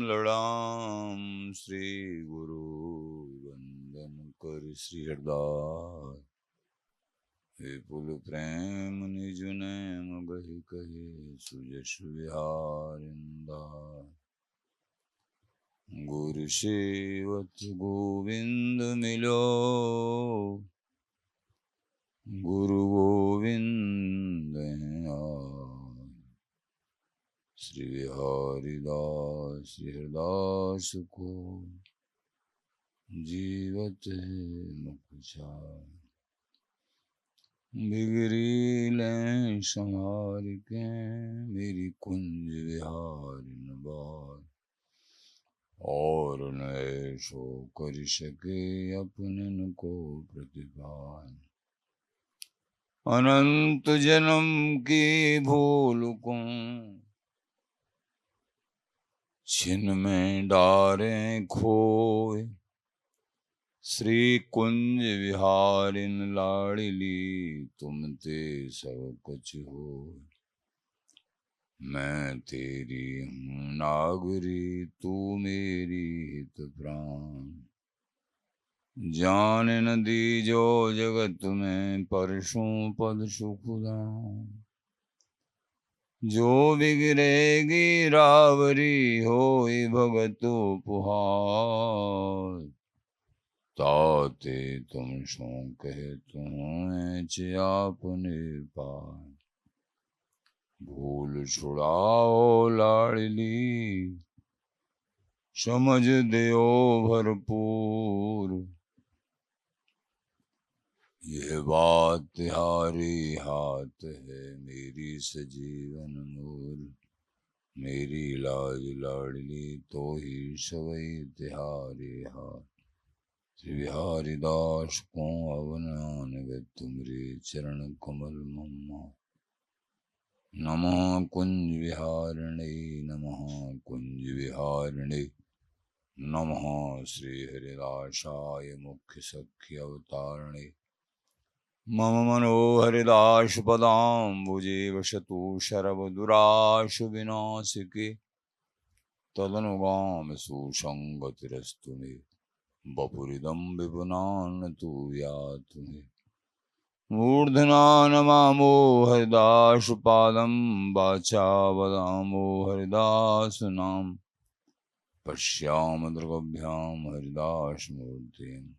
लड़ाम श्री गुरु वंदन कर श्री हरदास। विपुल प्रेम निज नैन बहि कहे सुजस विहारिंदास। गुरु सेवत गोविंद मिलो गुरु गोविंद श्री हरिदास श्री हरदास को जीवत मुख चार। बिगड़ी लें संहार के मेरी कुंज विहारिन बार। और न ऐसो कर सके अपनन को प्रतिपान। अनंत जन्म की भूल को छिन में डारें खोए। श्री कुंज विहारिन लाड़ली तुम ते सब कुछ हो। मैं तेरी हूँ नागरी तू मेरी हित प्राण। जान न दीजो जगत में परशुं पद सुखदान। जो बिगड़ेगी रावरी होई भगत उपहार। ताते तुम सो कह तुम्हें आपने पार। भूल छुड़ाओ लाडली समझ देओ भरपूर। यह बात तिहारी हाथ है मेरी सजीवन मूल। मेरी लाज लाडली तो ही सवई तिहारी हाथ। श्री बिहारी दास को अवनान वे तुमरे चरण कमल मम्मा। नमः कुंज विहारिणे नमः कुंज विहारिणे नमः श्री हरिदासाय मुख्य सख्य अवतारणे। मम मनोहरिदास पदाम्बुजे वसतु शरवदुराशु विनाशिके। तदनुगाम सुसंगतिरस्तु मे बपुरिदं विपुनान तु यातु मे। मूर्धना नमामो हरिदास पादं वाचा वदामो हरिदास नाम। पश्याम दृगभ्याम हरिदास मूर्तिं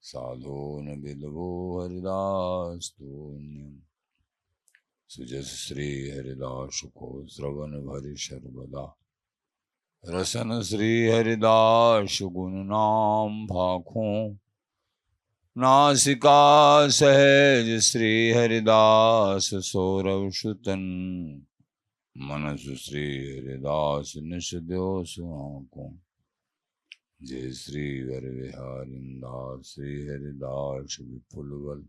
साधो न विदवो हरिदास तोन्यम। सुजस श्री हरिदास को श्रवण भरि सर्वदा। रसन श्री हरिदास गुण नाम भाखों। नासिका सहज श्री हरिदास सौरव सुतन। मनसु श्री हरिदास निश द्यो सुआंकों। जय श्री वर विहारिंदास श्री हरिदास विपुल बल।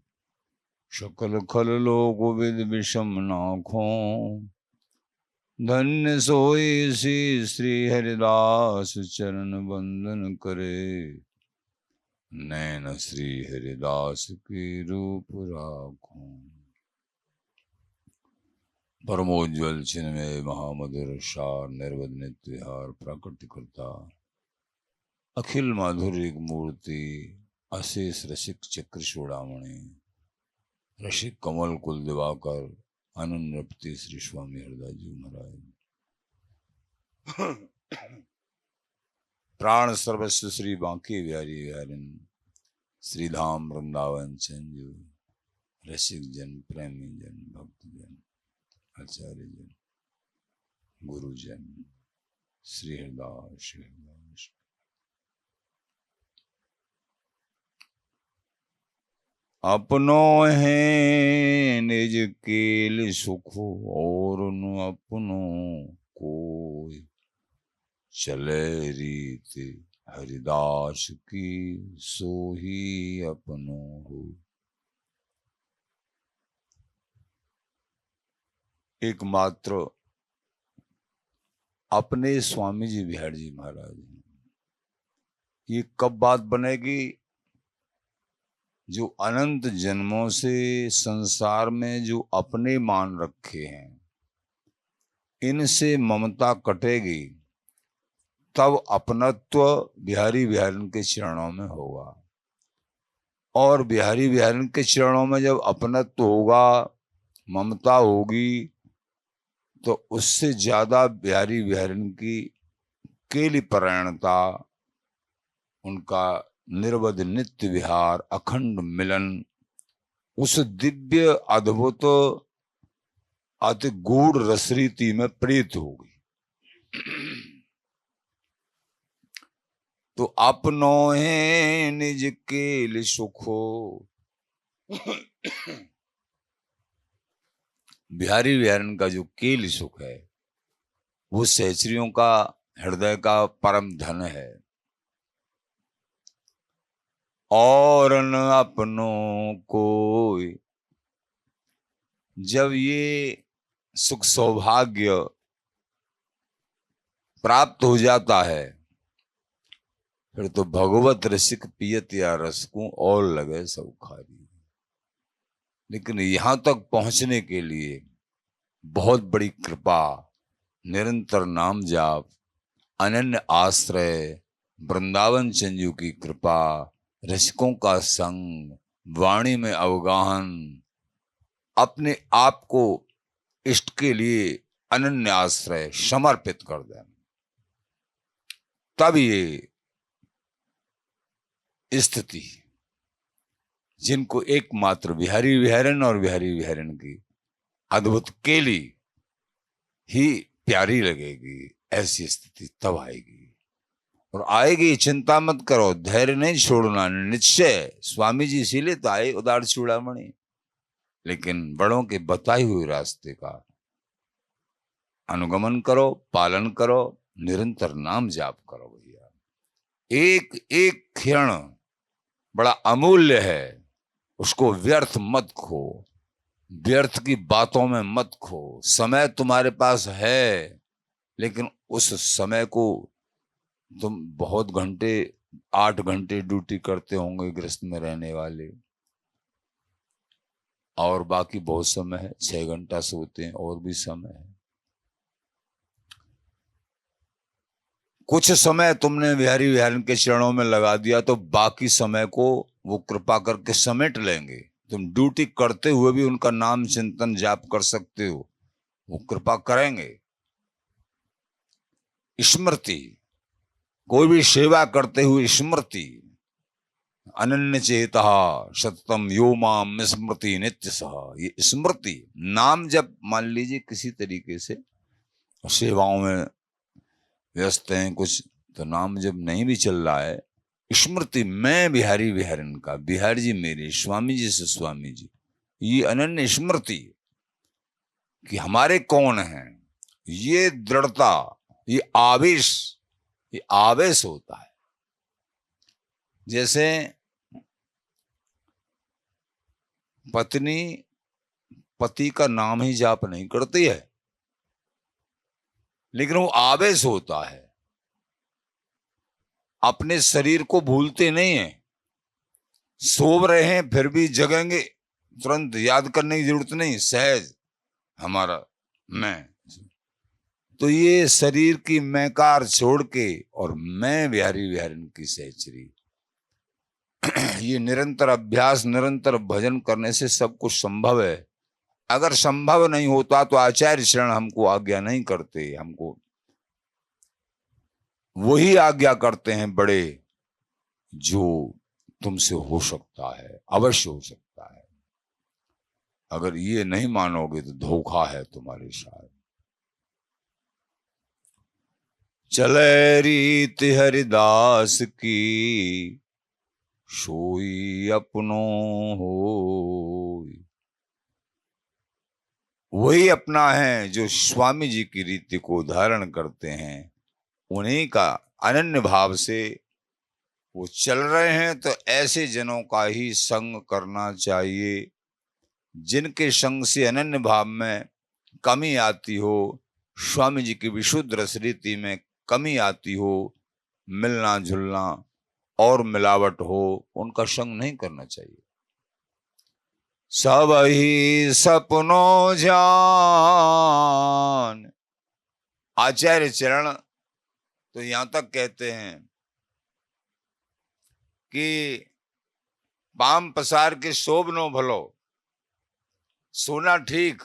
सकल खल लोक विद विषम नाखों। धन्य सोई सी श्री हरिदास चरण वंदन करे। नैन श्री हरिदास की रूप राखों। परमोज्वल चिन्मय महामधुर सार निर्वध नित्य विहार प्राकृतिक करता। अखिल माधुर्य मूर्ति अशेष रसिक चक्र चूड़ामणि। रसिक कमल कुल दिवाकर अनन्यपति श्री स्वामी हरदास जी महाराज। प्राण सर्वस्व श्री बांके बिहारी बिहारिन श्री धाम वृंदावन संजू। रसिक जन प्रेमी जन भक्त जन आचार्य जन गुरुजन श्री हरदास श्री हरदास। अपनो है निज केल सुख और न अपनो कोई। चले रीत हरिदास की सो ही अपनो हो। एकमात्र अपने स्वामी जी बिहारी जी महाराज। ये कब बात बनेगी? जो अनंत जन्मों से संसार में जो अपने मान रखे हैं, इनसे ममता कटेगी तब अपनत्व बिहारी बिहारिन के चरणों में होगा। और बिहारी बिहारिन के चरणों में जब अपनत्व होगा, ममता होगी, तो उससे ज्यादा बिहारी बिहारिन की केली परायणता, उनका निर्वध नित्य विहार, अखंड मिलन, उस दिव्य अद्भुत अति गूढ़ रसरीति में प्रीत होगी। तो अपनों है निज केल सुखो। बिहारी बिहारिन का जो केल सुख है वो सहचरियों का हृदय का परम धन है। और न अपनों को जब ये सुख सौभाग्य प्राप्त हो जाता है, फिर तो भगवत रसिक पियत या रसकों और लगे सब खारी। लेकिन यहां तक पहुंचने के लिए बहुत बड़ी कृपा, निरंतर नाम जाप, अनन्य आश्रय, वृंदावन चंजू की कृपा, रसिकों का संग, वाणी में अवगाहन, अपने आप को इष्ट के लिए अनन्य आश्रय समर्पित कर देना, तब ये स्थिति जिनको एकमात्र बिहारी बिहारिन और बिहारी बिहारिन की अद्भुत केली ही प्यारी लगेगी, ऐसी स्थिति तब आएगी। और आएगी, चिंता मत करो, धैर्य नहीं छोड़ना, निश्चय। स्वामी जी इसीलिए तो आए उदार चूड़ामणि। लेकिन बड़ों के बताए हुए रास्ते का अनुगमन करो, पालन करो, निरंतर नाम जाप करो भैया। एक एक क्षण बड़ा अमूल्य है, उसको व्यर्थ मत खो, व्यर्थ की बातों में मत खो। समय तुम्हारे पास है, लेकिन उस समय को तुम बहुत घंटे, 8 घंटे ड्यूटी करते होंगे गृहस्थ में रहने वाले, और बाकी बहुत समय है, 6 घंटा सोते हैं, और भी समय है। कुछ समय तुमने बिहारी बिहारिन के चरणों में लगा दिया तो बाकी समय को वो कृपा करके समेट लेंगे। तुम ड्यूटी करते हुए भी उनका नाम चिंतन जाप कर सकते हो, वो कृपा करेंगे। स्मृति, कोई भी सेवा करते हुए स्मृति, अनन्य चेता सततम यो माम स्मृति नित्य सह। ये स्मृति, नाम जब मान लीजिए किसी तरीके से सेवाओं में व्यस्त हैं कुछ, तो नाम जब नहीं भी चल रहा है, स्मृति, मैं बिहारी बिहारिन का, बिहारी जी मेरे, स्वामी जी से स्वामी जी, ये अनन्य स्मृति कि हमारे कौन हैं, ये दृढ़ता, ये आवेश, ये आवेश होता है। जैसे पत्नी पति का नाम ही जाप नहीं करती है, लेकिन वो आवेश होता है। अपने शरीर को भूलते नहीं है, सो रहे हैं फिर भी जगेंगे, तुरंत याद करने की जरूरत नहीं, सहज हमारा मैं। तो ये शरीर की मैकार छोड़ के, और मैं बिहारी बिहारिन की सहचरी, ये निरंतर अभ्यास, निरंतर भजन करने से सब कुछ संभव है। अगर संभव नहीं होता तो आचार्य शरण हमको आज्ञा नहीं करते, हमको वही आज्ञा करते हैं बड़े, जो तुमसे हो सकता है, अवश्य हो सकता है। अगर ये नहीं मानोगे तो धोखा है तुम्हारे साथ। चले रीत हरिदास की, सोई अपनो हो। वही अपना है जो स्वामी जी की रीति को धारण करते हैं, उन्हीं का अनन्य भाव से वो चल रहे हैं। तो ऐसे जनों का ही संग करना चाहिए, जिनके संग से अनन्य भाव में कमी आती हो, स्वामी जी की विशुद्ध रस रीति में कमी आती हो, मिलना जुलना और मिलावट हो, उनका संग नहीं करना चाहिए। सब ही सपनों जान, आचार्य चरण तो यहां तक कहते हैं कि पाम पसार के शोभ नो भलो, सोना ठीक,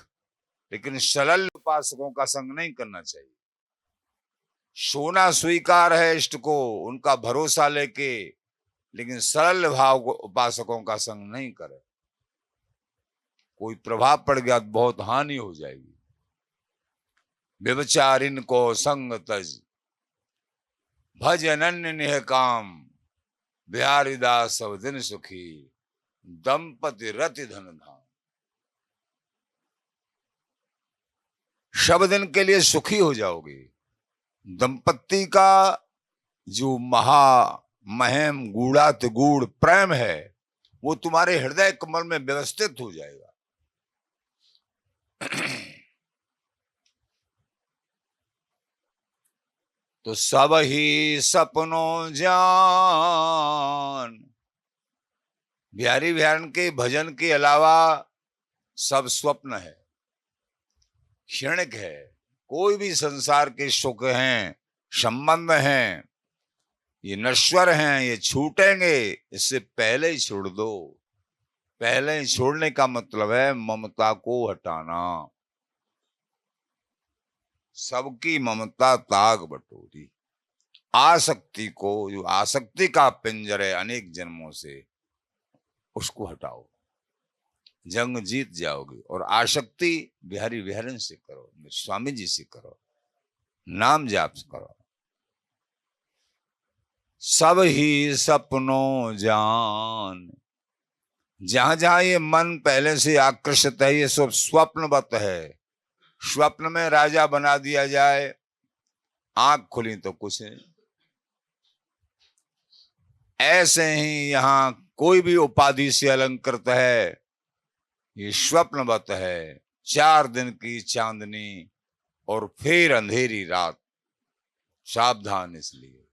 लेकिन सरल उपासकों का संग नहीं करना चाहिए। सोना स्वीकार है इष्ट को, उनका भरोसा लेके, लेकिन सरल भाव उपासकों का संग नहीं करे। कोई प्रभाव पड़ गया तो बहुत हानि हो जाएगी। व्यभिचारिन को संग तज, भज अनन्य निह काम, बिहारी दास सब दिन सुखी, दंपति रति धन धाम। सब दिन के लिए सुखी हो जाओगे। दंपति का जो महम गूढ़ात गूढ़ प्रेम है वो तुम्हारे हृदय कमल में व्यवस्थित हो जाएगा। तो सब ही सपनों जान, बिहारी बिहारन के भजन के अलावा सब स्वप्न है, क्षणिक है। कोई भी संसार के सुख हैं, संबंध हैं, ये नश्वर हैं, ये छूटेंगे, इससे पहले ही छोड़ दो। पहले ही छोड़ने का मतलब है ममता को हटाना। सबकी ममता ताग बटोरी, आसक्ति को, जो आसक्ति का पिंजर है अनेक जन्मों से, उसको हटाओ, जंग जीत जाओगे। और आसक्ति बिहारी बिहारन से करो, स्वामी जी से करो, नाम जाप करो। सब ही सपनों जान, जहां जहां ये मन पहले से आकर्षित है, ये सब स्वप्नवत है। स्वप्न में राजा बना दिया जाए, आंख खुली तो कुछ है। ऐसे ही यहां कोई भी उपाधि से अलंकृत है, ये स्वप्नवत है। 4 दिन की चांदनी और फिर अंधेरी रात, सावधान इसलिए।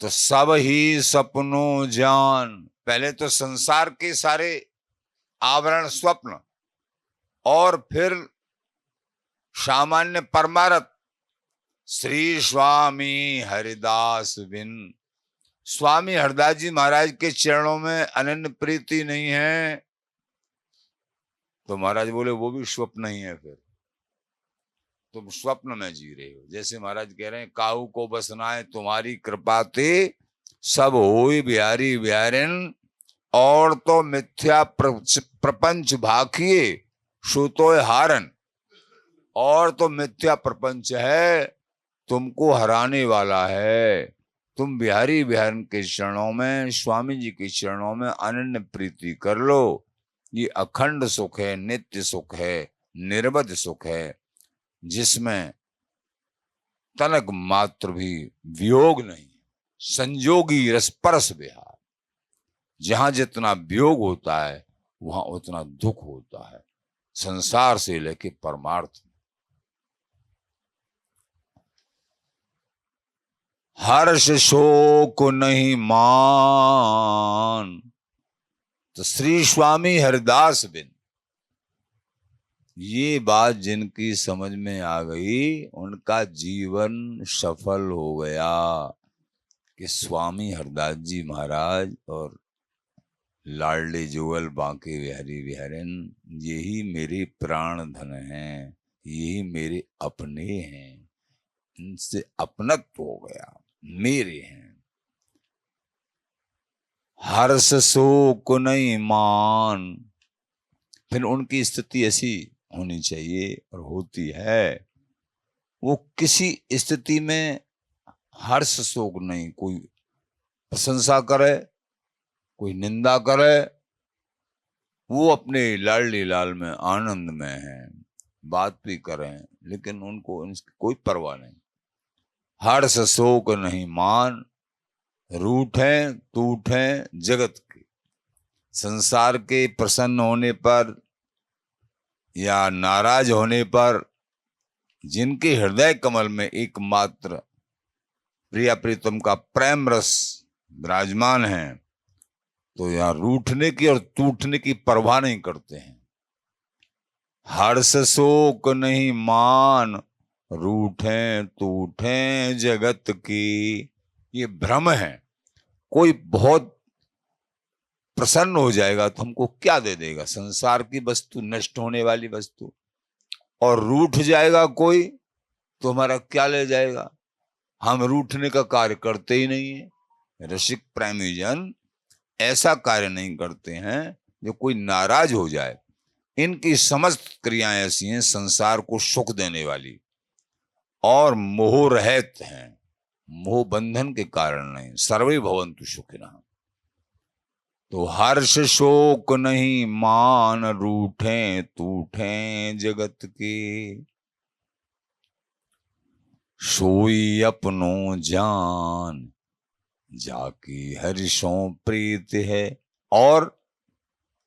तो सब ही सपनों जान, पहले तो संसार के सारे आवरण स्वप्न, और फिर सामान्य परमार्थ श्री स्वामी हरिदास बिन। स्वामी हरिदास जी महाराज के चरणों में अनन्य प्रीति नहीं है, तो महाराज बोले वो भी स्वप्न ही है। फिर तुम स्वप्न में जी रहे हो। जैसे महाराज कह रहे हैं, काहू को बसनाए तुम्हारी कृपा ते, सब होई बिहारी बिहारिन, और तो मिथ्या प्रपंच भाखिए सुतोय हारन। और तो मिथ्या प्रपंच है, तुमको हराने वाला है। तुम बिहारी बिहारन के चरणों में, स्वामी जी के चरणों में अनन्य प्रीति कर लो। ये अखंड सुख है, नित्य सुख है, निर्बध सुख है, जिसमें तनक मात्र भी वियोग नहीं। संजोगी रसपरस विहार, जहां जितना वियोग होता है वहां उतना दुख होता है, संसार से लेके परमार्थ। हर्ष शोक नहीं मान, तो श्री स्वामी हरिदास बिन। ये बात जिनकी समझ में आ गई, उनका जीवन सफल हो गया। कि स्वामी हरदास जी महाराज और लाडले जुगल बांके बिहारी बिहारिन, यही मेरे प्राण धन हैं, यही मेरे अपने हैं, इनसे अपनत्व हो गया, मेरे हैं। हर्ष शोक नहीं मान, फिर उनकी स्थिति ऐसी होनी चाहिए और होती है। वो किसी स्थिति में हर्ष शोक नहीं, कोई प्रशंसा करे, कोई निंदा करे, वो अपने लाडली लाल में आनंद में है। बात भी करें लेकिन उनको इनकी कोई परवाह नहीं। हर्ष शोक नहीं मान, रूठे टूटे जगत के। संसार के प्रसन्न होने पर या नाराज होने पर, जिनके हृदय कमल में एकमात्र प्रिया प्रीतम का प्रेम रस विराजमान है, तो यहाँ रूठने की और टूटने की परवाह नहीं करते हैं। हर्ष शोक नहीं मान, रूठे टूठे जगत की। ये भ्रम है। कोई बहुत प्रसन्न हो जाएगा तो हमको क्या दे देगा? संसार की वस्तु, नष्ट होने वाली वस्तु। और रूठ जाएगा कोई तो हमारा क्या ले जाएगा? हम रूठने का कार्य करते ही नहीं है। रसिक प्रेमी जन ऐसा कार्य नहीं करते हैं जो कोई नाराज हो जाए। इनकी समस्त क्रियाएं ऐसी हैं संसार को सुख देने वाली, और मोह रहित हैं, मोह बंधन के कारण नहीं। सर्वे भवन्तु सुखिनः। तो हर्ष शोक नहीं मान, रूठे टूठे जगत के। सोई अपनो जान, जाकी हर्षों प्रीत है। और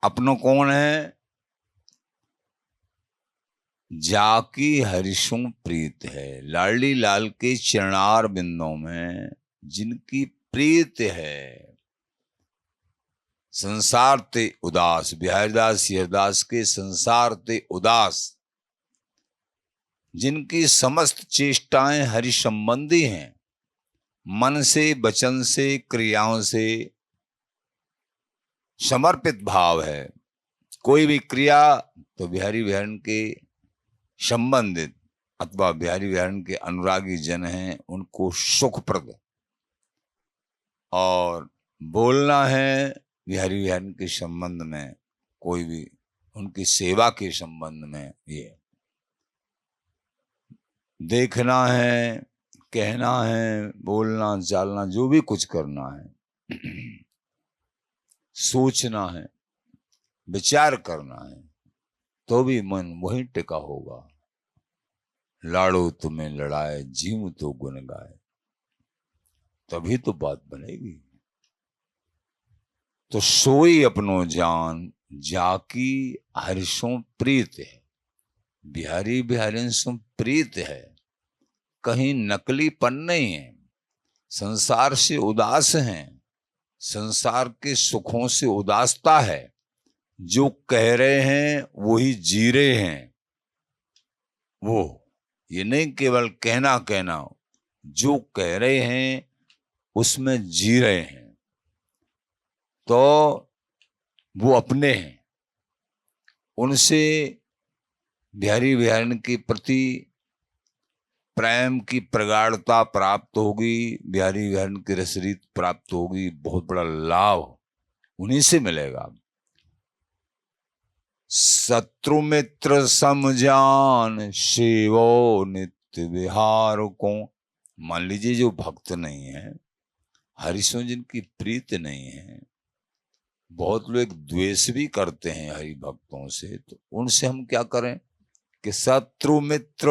अपनो कौन है? जाकी हर्षों प्रीत है, लाडली लाल के चरणार बिंदों में जिनकी प्रीत है। संसार ते उदास, बिहारीदास हरिदास के संसार ते उदास, जिनकी समस्त चेष्टाएं हरि संबंधी हैं, मन से, वचन से, क्रियाओं से समर्पित भाव है। कोई भी क्रिया तो बिहारी बिहारन के संबंधित अथवा बिहारी बिहारन के अनुरागी जन हैं, उनको सुखप्रद। और बोलना है बिहारी बिहारन के संबंध में, कोई भी उनकी सेवा के संबंध में, ये देखना है, कहना है, बोलना चालना, जो भी कुछ करना है, सोचना है, विचार करना है, तो भी मन वहीं टिका होगा। लाड़ो तुम्हें लड़ाए, जीव तो गुन गाए, तभी तो बात बनेगी। तो सोई अपनो जान, जाकी हर्षों प्रीत है। बिहारी बिहारी सो प्रीत है, कहीं नकलीपन नहीं है। संसार से उदास हैं, संसार के सुखों से उदासता है। जो कह रहे हैं वही जी रहे हैं। वो ये नहीं केवल कहना कहना, जो कह रहे हैं उसमें जी रहे हैं, तो वो अपने हैं। उनसे बिहारी बिहारन के प्रति प्रेम की प्रगाढ़ता प्राप्त होगी, बिहारी बिहारन की रसरीत प्राप्त होगी। बहुत बड़ा लाभ उन्हीं से मिलेगा। शत्रु मित्र समजान, सेवो नित्य विहार को। मान लीजिए जो भक्त नहीं है, हरिशों जिनकी प्रीत नहीं है, बहुत लोग द्वेष भी करते हैं हरि भक्तों से, तो उनसे हम क्या करें कि शत्रु मित्र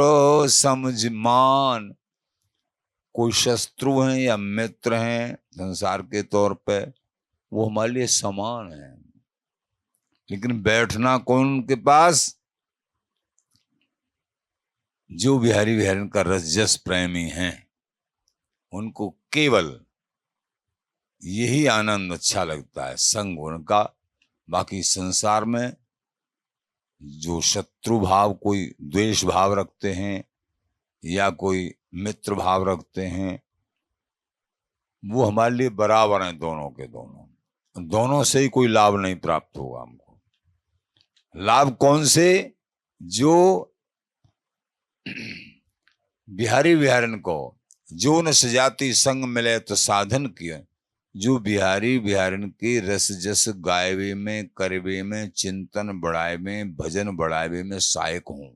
समझमान। कोई शत्रु हैं या मित्र हैं संसार के तौर पे, वो हमारे लिए समान है। लेकिन बैठना कौन उनके पास? जो बिहारी बिहारन का रसजस प्रेमी हैं, उनको केवल यही आनंद अच्छा लगता है, संग उनका। बाकी संसार में जो शत्रु भाव, कोई द्वेष भाव रखते हैं या कोई मित्र भाव रखते हैं, वो हमारे लिए बराबर हैं, दोनों के दोनों। दोनों से ही कोई लाभ नहीं प्राप्त होगा हमको। लाभ कौन से? जो बिहारी बिहारन को जो न सजाती संग मिले तो साधन किए। जो बिहारी बिहारन के रस जस गायवे में, करवे में, चिंतन बढ़ाए में, भजन बढ़ावे में सहायक हों,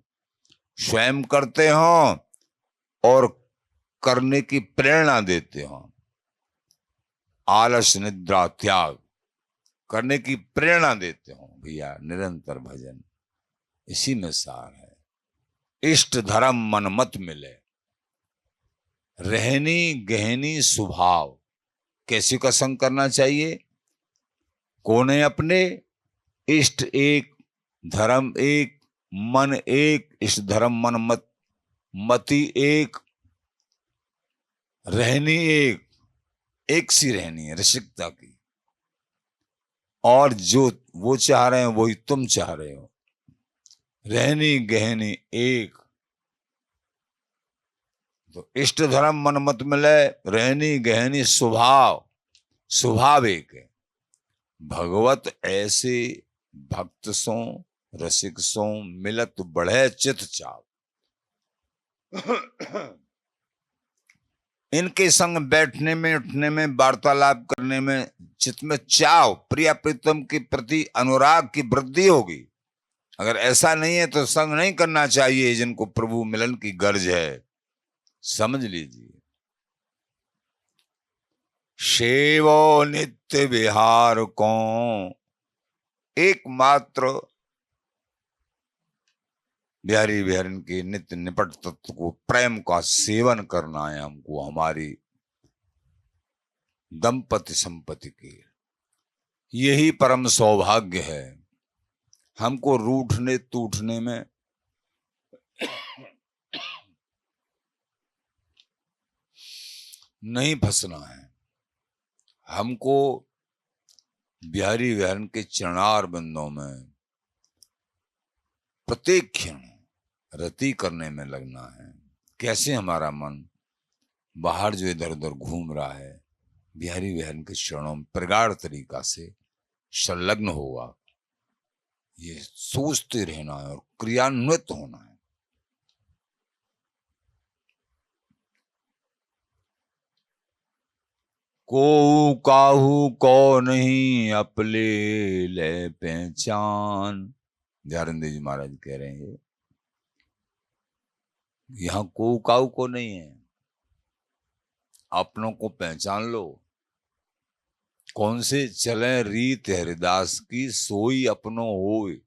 स्वयं करते हों और करने की प्रेरणा देते हों। आलस निद्रा त्याग करने की प्रेरणा देते हों। भैया निरंतर भजन, इसी में सार है। इष्ट धर्म मन मत मिले, रहनी गहनी स्वभाव। कैसे का संग करना चाहिए? कौन है अपने? इष्ट एक, धर्म एक, मन एक। इष्ट धर्म मन मत, मति एक, रहनी एक, एक सी रहनी है रसिकता की। और जो वो चाह रहे हैं वही तुम चाह रहे हो। रहनी गहनी एक। तो इष्ट धर्म मन मत मिले, रहनी गहनी स्वभाव, स्वभाव एक है। भगवत ऐसे भक्त सो रसिक सो मिलत बढ़े चित चाव। इनके संग बैठने में, उठने में, वार्तालाप करने में चित्त में चाव, प्रिय प्रीतम के प्रति अनुराग की वृद्धि होगी। अगर ऐसा नहीं है तो संग नहीं करना चाहिए जिनको प्रभु मिलन की गर्ज है, समझ लीजिए। सेवो नित्य विहार को, एकमात्र बिहारी बिहारिन के नित्य निपट तत्व को, प्रेम का सेवन करना है हमको, हमारी दंपति संपत्ति के। यही परम सौभाग्य है। हमको रूठने टूटने में नहीं फंसना है। हमको बिहारी बिहारिन के चरणार बंदों में प्रत्येक क्षण रति करने में लगना है। कैसे हमारा मन बाहर जो इधर उधर घूम रहा है, बिहारी बिहारिन के चरणों में प्रगाढ़ तरीका से संलग्न होगा, ये सोचते रहना है और क्रियान्वित होना है। को काहू को नहीं अपले ले पहचान, ध्यानदेव जी महाराज कह रहे हैं। यहां को काहू को नहीं है, अपनों को पहचान लो। कौन से चले रीत हरिदास की, सोई अपनों होए।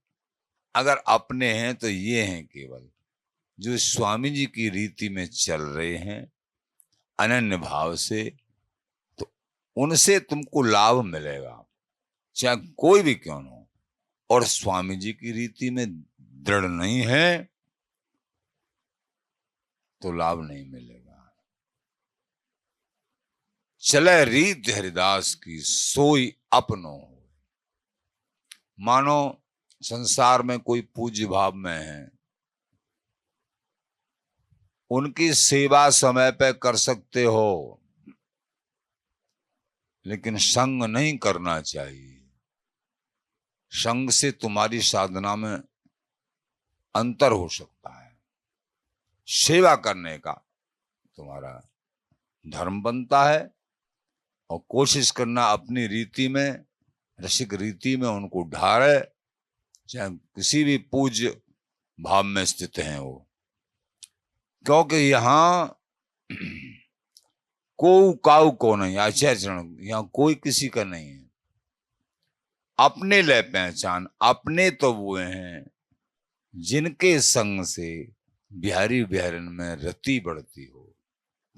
अगर अपने हैं तो ये हैं केवल जो स्वामी जी की रीति में चल रहे हैं अनन्य भाव से, तो उनसे तुमको लाभ मिलेगा, चाहे कोई भी क्यों न हो। और स्वामी जी की रीति में दृढ़ नहीं है तो लाभ नहीं मिलेगा। चले रीत हरिदास की, सोई अपनो हो। मानो संसार में कोई पूज्य भाव में है, उनकी सेवा समय पे कर सकते हो, लेकिन संग नहीं करना चाहिए। संग से तुम्हारी साधना में अंतर हो सकता है। सेवा करने का तुम्हारा धर्म बनता है और कोशिश करना अपनी रीति में, रसिक रीति में उनको ढाले, चाहे किसी भी पूज्य भाव में स्थित हैं वो। क्योंकि यहां को काऊ को नहीं, आचार्य यहां कोई किसी का नहीं है। अपने ले पहचान, अपने तो वो हैं जिनके संग से बिहारी बिहारिन में रति बढ़ती हो,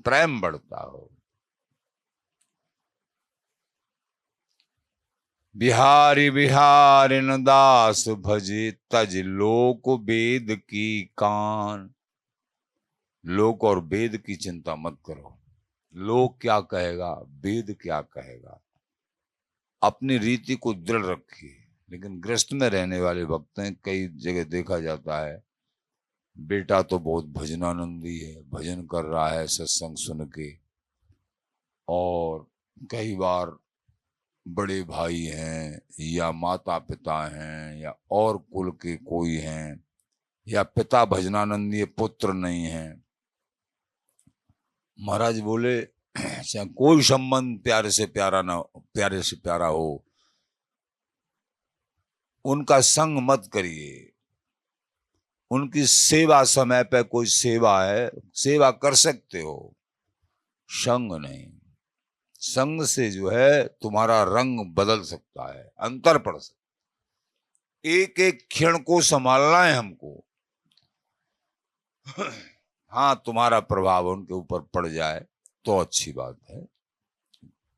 प्रेम बढ़ता हो। बिहारी बिहारिन दास भजे, तज लोक वेद की कान। लोक और वेद की चिंता मत करो। लोक क्या कहेगा, वेद क्या कहेगा, अपनी रीति को दृढ़ रखिए। लेकिन गृहस्थ में रहने वाले भक्त हैं, कई जगह देखा जाता है, बेटा तो बहुत भजनानंदी है, भजन कर रहा है सत्संग सुन के, और कई बार बड़े भाई हैं या माता पिता हैं या और कुल के कोई हैं, या पिता भजनानंदी है, पुत्र नहीं है। महाराज बोले चाहे कोई संबंध प्यारे से प्यारा ना, प्यारे से प्यारा हो, उनका संग मत करिए। उनकी सेवा समय पे, कोई सेवा है, सेवा कर सकते हो, संग नहीं। संग से जो है तुम्हारा रंग बदल सकता है, अंतर पड़ सकता। एक एक क्षण को संभालना है हमको। हाँ, तुम्हारा प्रभाव उनके ऊपर पड़ जाए तो अच्छी बात है,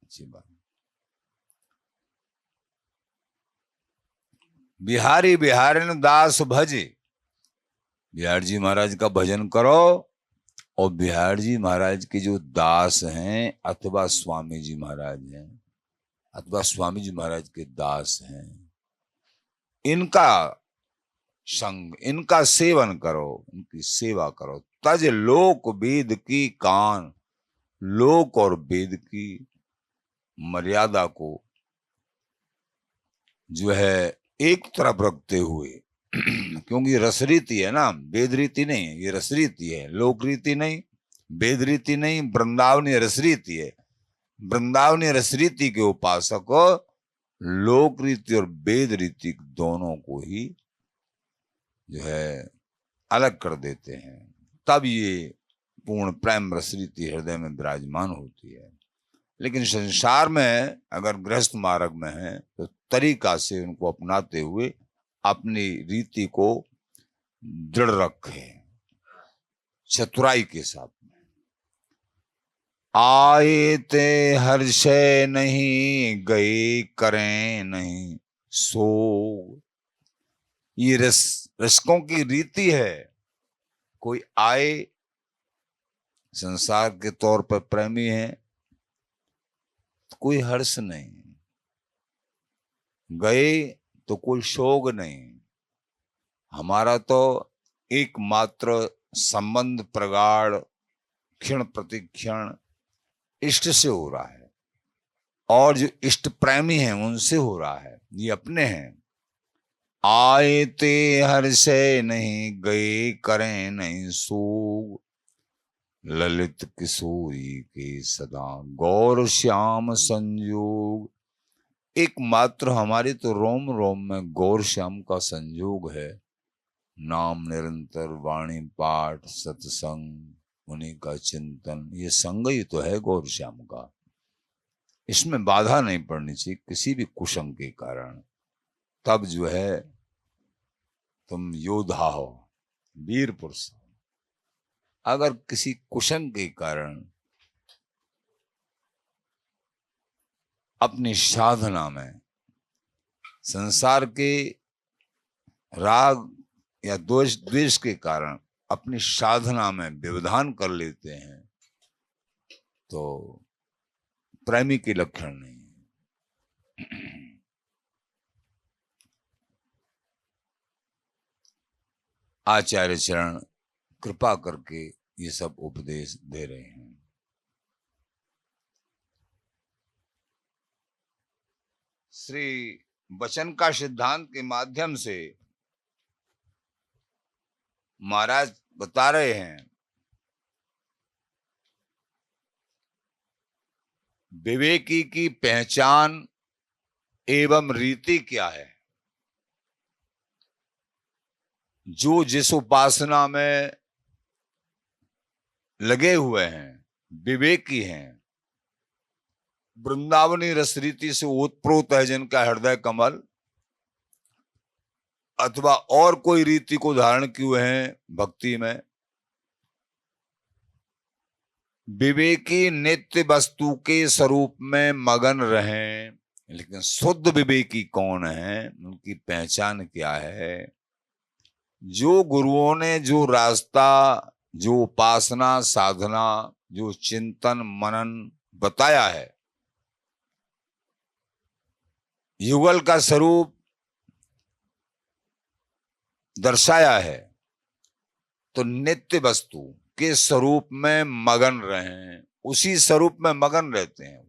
अच्छी बात। बिहारी बिहारिन दास भजे, बिहार जी महाराज का भजन करो, और बिहार जी महाराज के जो दास हैं अथवा स्वामी जी महाराज हैं, अथवा स्वामी जी महाराज के दास हैं, इनका संग, इनका सेवन करो, इनकी सेवा करो। तज लोक वेद की कान, लोक और वेद की मर्यादा को जो है एक तरफ रखते हुए क्योंकि रस रीति है ना, वेद रीति नहीं है, ये रस रीति है। लोक रीति नहीं, वेद रीति नहीं, वृंदावनी रस रीति है। वृंदावनी रस रीति के उपासक लोक रीति और वेद रीति दोनों को ही जो है अलग कर देते हैं, तब ये पूर्ण प्रेम रस रीति हृदय में विराजमान होती है। लेकिन संसार में अगर गृहस्थ मार्ग में है तो तरीका से उनको अपनाते हुए अपनी रीति को दृढ़ रखे, चतुराई के साथ में। आए ते हर्षे नहीं, गए करें नहीं सो। ये रसकों की रीति है। कोई आए, संसार के तौर पर प्रेमी है, कोई हर्ष नहीं, गए तो कोई शोक नहीं। हमारा तो एकमात्र संबंध प्रगाढ़ क्षण प्रतिक्षण इष्ट से हो रहा है, और जो इष्ट प्रेमी हैं उनसे हो रहा है, ये अपने हैं। आए ते हर्षे नहीं, गए करें नहीं सोग। ललित किशोरी के सदा गौर श्याम संयोग। एकमात्र हमारे तो रोम रोम में गौर श्याम का संयोग है। नाम निरंतर, वाणी पाठ, सत्संग, उन्हीं का चिंतन, ये संग ही तो है गौर श्याम का। इसमें बाधा नहीं पड़नी चाहिए किसी भी कुसंग के कारण। तब जो है तुम योद्धा हो, वीर पुरुष हो। अगर किसी कुसंग के कारण अपनी साधना में संसार के राग या द्वेष के कारण अपनी साधना में व्यवधान कर लेते हैं तो प्रेमी के लक्षण नहीं है। आचार्य चरण कृपा करके ये सब उपदेश दे रहे हैं। श्री वचन का सिद्धांत के माध्यम से महाराज बता रहे हैं विवेकी की पहचान एवं रीति क्या है। जो जिस उपासना में लगे हुए हैं, विवेकी हैं, वृंदावनी रस रीति से ओतप्रोत है जिनका हृदय कमल, अथवा और कोई रीति को धारण किए हैं भक्ति में, विवेकी नित्य वस्तु के स्वरूप में मगन रहें। लेकिन शुद्ध विवेकी कौन है, उनकी पहचान क्या है। जो गुरुओं ने जो रास्ता, जो उपासना साधना, जो चिंतन मनन बताया है, युगल का स्वरूप दर्शाया है, तो नित्य वस्तु के स्वरूप में मगन रहें। उसी स्वरूप में मगन रहते हैं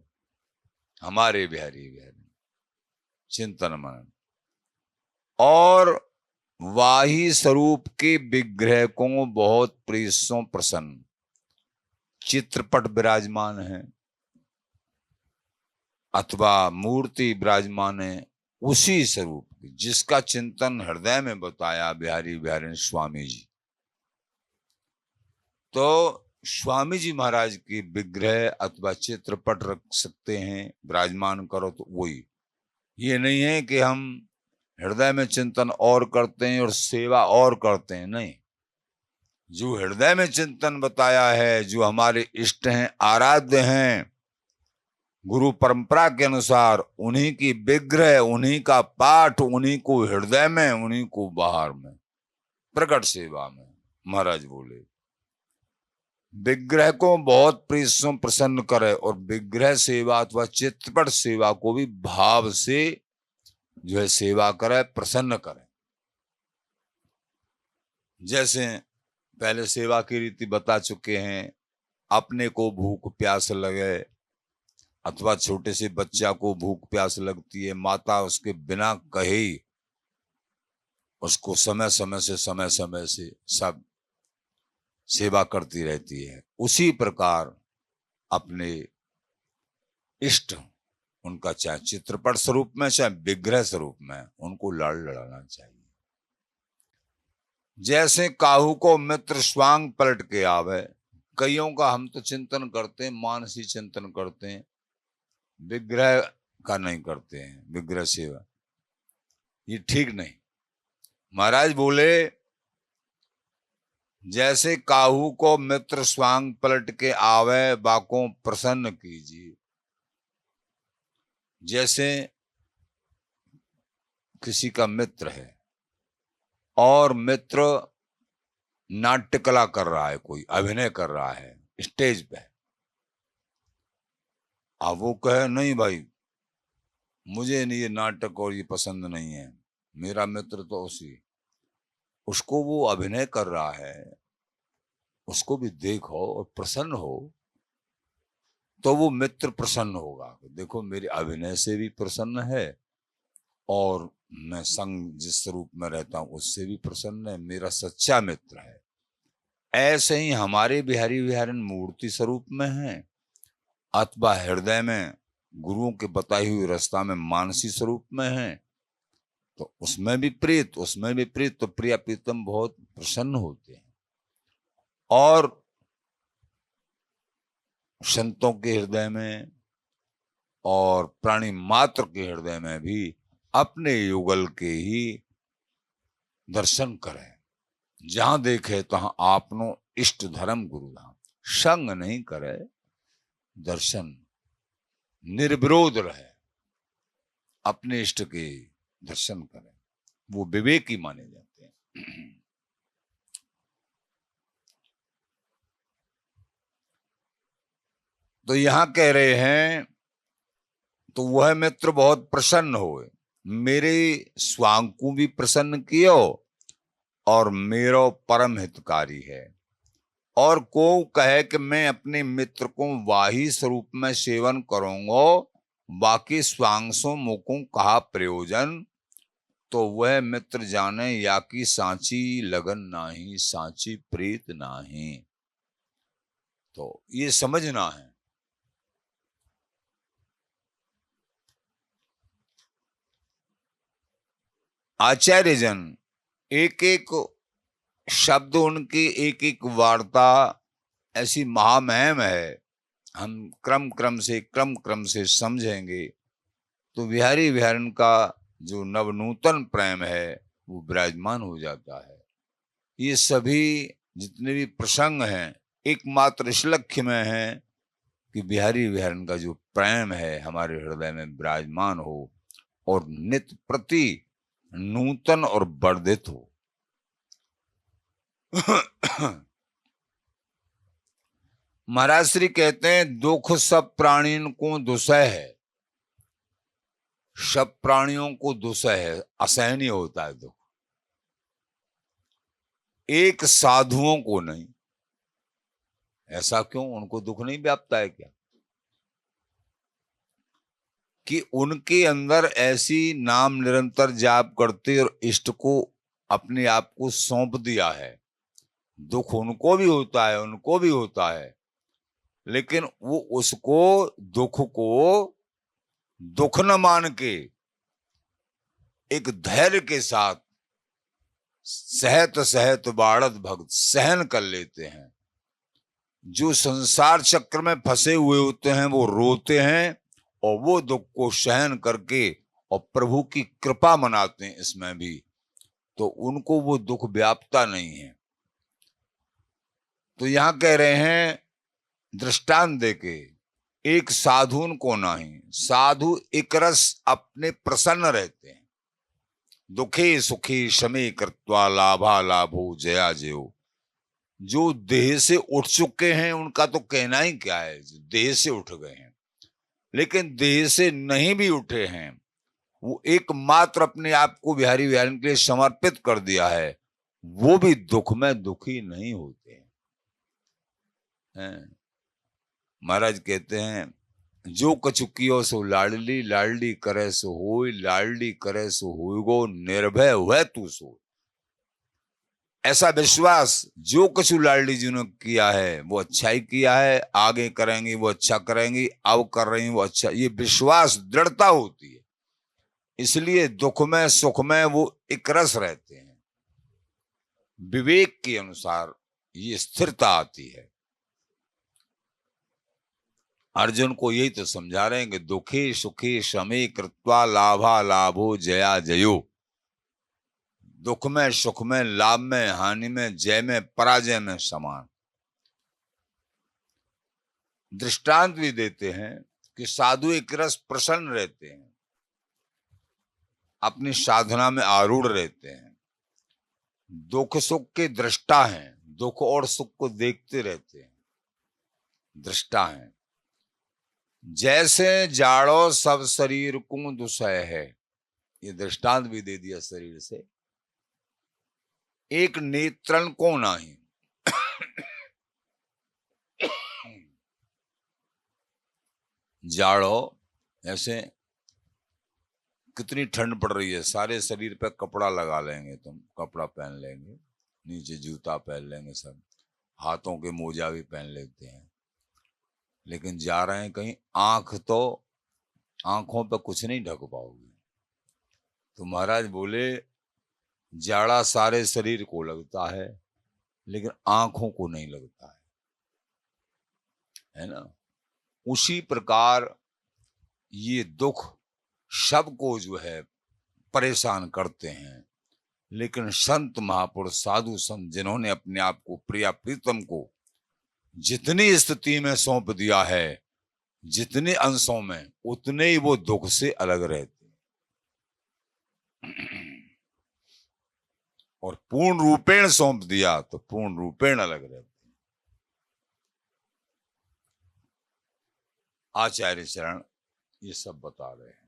हमारे बिहारी चिंतन मनन, और वाही स्वरूप के विग्रह को बहुत प्रीसों प्रसन्न चित्रपट विराजमान है अथवा मूर्ति विराजमान है, उसी स्वरूप जिसका चिंतन हृदय में बताया बिहारी स्वामी जी। तो स्वामी जी महाराज की विग्रह अथवा चित्रपट रख सकते हैं, विराजमान करो तो वही। ये नहीं है कि हम हृदय में चिंतन और करते हैं और सेवा और करते हैं, नहीं। जो हृदय में चिंतन बताया है, जो हमारे इष्ट हैं, आराध्य हैं, गुरु परंपरा के अनुसार उन्हीं की विग्रह, उन्हीं का पाठ, उन्हीं को हृदय में, उन्हीं को बाहर में, प्रकट सेवा में। महाराज बोले विग्रह को बहुत प्रीसों प्रसन्न करे, और विग्रह सेवा अथवा चित्रपट सेवा को भी भाव से जो है सेवा करे, प्रसन्न करे। जैसे पहले सेवा की रीति बता चुके हैं, अपने को भूख प्यास लगे अथवा छोटे से बच्चा को भूख प्यास लगती है, माता उसके बिना कहे ही उसको समय समय से सब सेवा करती रहती है। उसी प्रकार अपने इष्ट, उनका चाहे चित्रपट स्वरूप में चाहे विग्रह स्वरूप में, उनको लड़ लड़ाना चाहिए। जैसे काहू को मित्र स्वांग पलट के आवे, कईयों का हम तो चिंतन करते हैं, मानसी चिंतन करते हैं, विग्रह का नहीं करते हैं, विग्रह सेवा ये ठीक नहीं। महाराज बोले जैसे काहू को मित्र स्वांग पलट के आवे, बाको प्रसन्न कीजिए। जैसे किसी का मित्र है और मित्र नाट्य कला कर रहा है, कोई अभिनय कर रहा है स्टेज पे, अब वो कहे नहीं भाई मुझे नहीं ये नाटक और ये पसंद नहीं है, मेरा मित्र तो उसको वो अभिनय कर रहा है, उसको भी देखो और प्रसन्न हो, तो वो मित्र प्रसन्न होगा, देखो मेरे अभिनय से भी प्रसन्न है और मैं संग जिस स्वरूप में रहता हूं उससे भी प्रसन्न है, मेरा सच्चा मित्र है। ऐसे ही हमारे बिहारी विहारन मूर्ति स्वरूप में है अथवा हृदय में गुरुओं के बताई हुई रास्ता में मानसी स्वरूप में है, तो उसमें भी प्रीत तो प्रिया प्रीतम बहुत प्रसन्न होते हैं। और संतों के हृदय में और प्राणी मात्र के हृदय में भी अपने युगल के ही दर्शन करें, जहां देखे तहां आपनो इष्ट धर्म गुरुधाम, संग नहीं करे, दर्शन निर्विरोध रहे, अपने इष्ट के दर्शन करें, वो विवेकी माने जाते हैं। तो यहां कह रहे हैं तो वह मित्र बहुत प्रसन्न हो, मेरे स्वांग को भी प्रसन्न कियो और मेरो परम हितकारी है। और को कहे कि मैं अपने मित्र को वाही स्वरूप में सेवन करूंगा, बाकी स्वांगसों मुकों कहा प्रयोजन, तो वह मित्र जाने या की सांची लगन नाही, सांची प्रीत नाही। तो ये समझना है। आचार्य जन एक एक शब्द उनकी, एक एक वार्ता ऐसी महामहिम है, हम क्रम क्रम से समझेंगे तो बिहारी विहारन का जो नवनूतन प्रेम है वो विराजमान हो जाता है। ये सभी जितने भी प्रसंग हैं एकमात्र इस लक्ष्य में है कि बिहारी विहारन का जो प्रेम है हमारे हृदय में विराजमान हो और नित्य प्रति नूतन और वर्धित हो। महाराज श्री कहते हैं दुख सब प्राणियों को दुसह है, सब प्राणियों को दुसह है, असहनीय होता है दुख, एक साधुओं को नहीं। ऐसा क्यों? उनको दुख नहीं व्यापता है क्या? कि उनके अंदर ऐसी नाम निरंतर जाप करते और इष्ट को अपने आप को सौंप दिया है। दुख उनको भी होता है, उनको भी होता है, लेकिन वो उसको दुख को दुख न मान के एक धैर्य के साथ सहत सहत बाढ़त भक्त सहन कर लेते हैं। जो संसार चक्र में फंसे हुए होते हैं वो रोते हैं और वो दुख को सहन करके और प्रभु की कृपा मनाते हैं इसमें भी, तो उनको वो दुख व्यापता नहीं है। तो यहां कह रहे हैं दृष्टांत देके, एक साधुन को नहीं, साधु एक रस अपने प्रसन्न रहते हैं, दुखे सुखी शमे कृत्वा लाभा लाभो जया जयो। जो देह से उठ चुके हैं उनका तो कहना ही क्या है, जो देह से उठ गए हैं, लेकिन देह से नहीं भी उठे हैं वो एकमात्र अपने आप को बिहारी विहारन के लिए समर्पित कर दिया है, वो भी दुख में दुखी नहीं होते हैं। महाराज कहते हैं, जो कछु कियो सो लाडली, लाडली करे सो होय, लाडली करे सो होय गो, निर्भय हुए तू सो। ऐसा विश्वास, जो कछु लाडली जी ने किया है वो अच्छा ही किया है, आगे करेंगे वो अच्छा करेंगी, अब कर रही वो अच्छा, ये विश्वास दृढ़ता होती है। इसलिए दुख में सुख में वो एक रस रहते हैं। विवेक के अनुसार ये स्थिरता आती है। अर्जुन को यही तो समझा रहे हैं कि दुखे सुखे शमे कृत्वा लाभा लाभो जया जयो। दुख में सुख में, लाभ में हानि में, जय में पराजय में समान। दृष्टांत भी देते हैं कि साधु एक रस प्रसन्न रहते हैं, अपनी साधना में आरूढ़ रहते हैं, दुख सुख के दृष्टा हैं, दुख और सुख को देखते रहते हैं, दृष्टा हैं। जैसे जाड़ो सब शरीर को दुसह है, ये दृष्टांत भी दे दिया शरीर से। एक नेत्रन को नहीं, जाड़ो ऐसे कितनी ठंड पड़ रही है, सारे शरीर पे कपड़ा लगा लेंगे, तुम कपड़ा पहन लेंगे, नीचे जूता पहन लेंगे, सब हाथों के मोजा भी पहन लेते हैं, लेकिन जा रहे हैं कहीं, आंख तो, आंखों पे कुछ नहीं ढक पाओगे। तो महाराज बोले जाड़ा सारे शरीर को लगता है लेकिन आंखों को नहीं लगता है ना। उसी प्रकार ये दुख सबको जो है परेशान करते हैं, लेकिन संत महापुरुष साधु संत जिन्होंने अपने आप को प्रिया प्रीतम को जितनी स्थिति में सौंप दिया है, जितने अंशों में, उतने ही वो दुख से अलग रहते हैं। और पूर्ण रूपेण सौंप दिया तो पूर्ण रूपेण अलग रहते हैं। आचार्य चरण ये सब बता रहे हैं।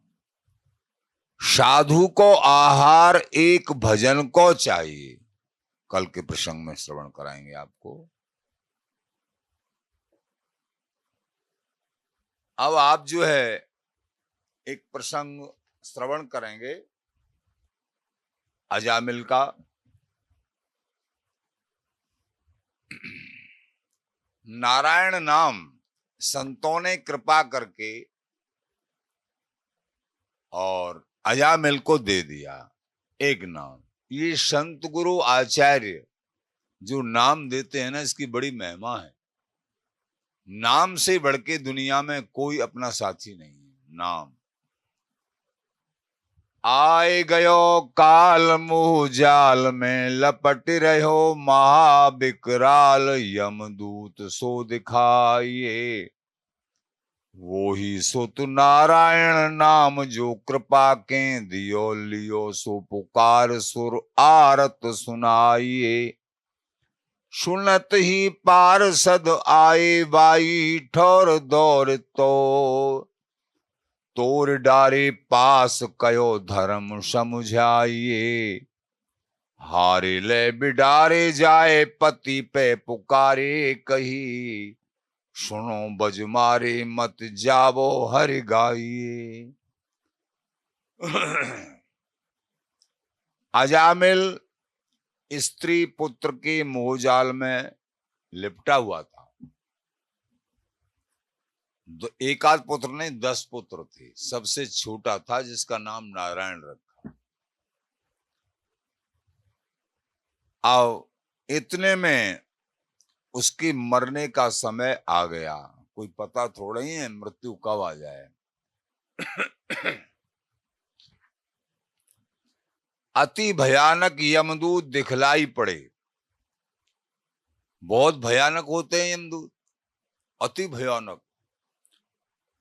साधु को आहार एक भजन को चाहिए, कल के प्रसंग में श्रवण कराएंगे आपको। अब आप जो है एक प्रसंग श्रवण करेंगे अजामिल का। नारायण नाम संतों ने कृपा करके और अजामिल को दे दिया, एक नाम। ये संत गुरु आचार्य जो नाम देते हैं ना, इसकी बड़ी महिमा है। नाम से बढ़ के दुनिया में कोई अपना साथी नहीं है। नाम आए गयो काल मुँह जाल में, लपट रहो महाविकराल, यमदूत सो दिखाइए, वो ही सुत नारायण नाम, जो कृपा के दियो लियो, सो पुकार सुर आरत सुनाइए। सुनत ही पार्षद आए बाई, ठोर दौर तो तोर डारे पास कयो धर्म समझाइए। हारे ले बिडारे जाए पति पे पुकारे, कही सुनो बज मारे मत जावो हरि गाइए। अजामिल स्त्री पुत्र के मोहजाल में लिपटा हुआ था। एक आध पुत्र नहीं, 10 पुत्र थे, सबसे छोटा था जिसका नाम नारायण रखा। अब इतने में उसके मरने का समय आ गया। कोई पता थोड़ा ही है मृत्यु कब आ जाए। अति भयानक यमदूत दिखलाई पड़े। बहुत भयानक होते हैं यमदूत, अति भयानक।